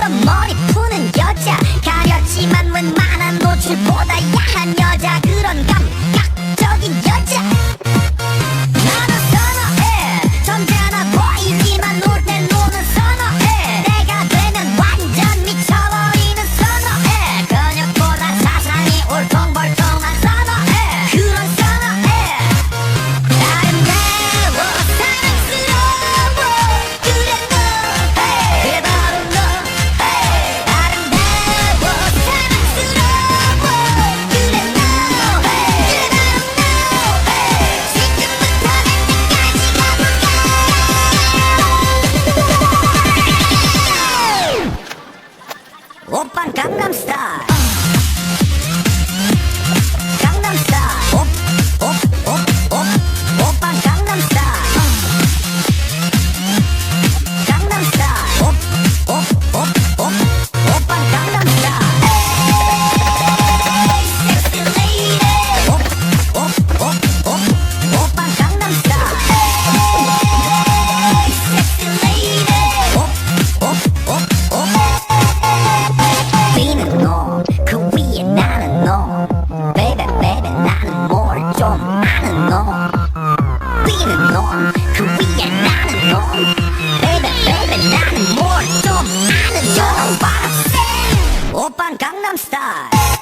가끔 머리 푸는 여자 가렸지만 웬만한 노출보다 야한 여자 그런 감각적인 여자 나는 선호해 점잖아 보이지만 놀 땐 노는 선호해 내가 되면 완전 미쳐버리는 선호해 근육보다 사상이 울퉁불퉁한 선호해 그런 선호해 아름다워 사랑스러워 그래 너 그래 바로 너 아름다워 사랑스러워 그래 너 그래 바로 너 지금부터 내 끝까지 가볼까 오빤 강남스타일 강남스타일 오빤 강남스타일 강남스타일 오빤 강남스타일 섹시 레이디 오빤 강남스타일 섹시 레이디 B는 너, 그 위에 나는 너 Baby baby 나는 뭘 좀 아는 너 B는 너, 그 위에 나는 너 Baby baby 나는 뭘 좀 아는 너 오빤 강남스타일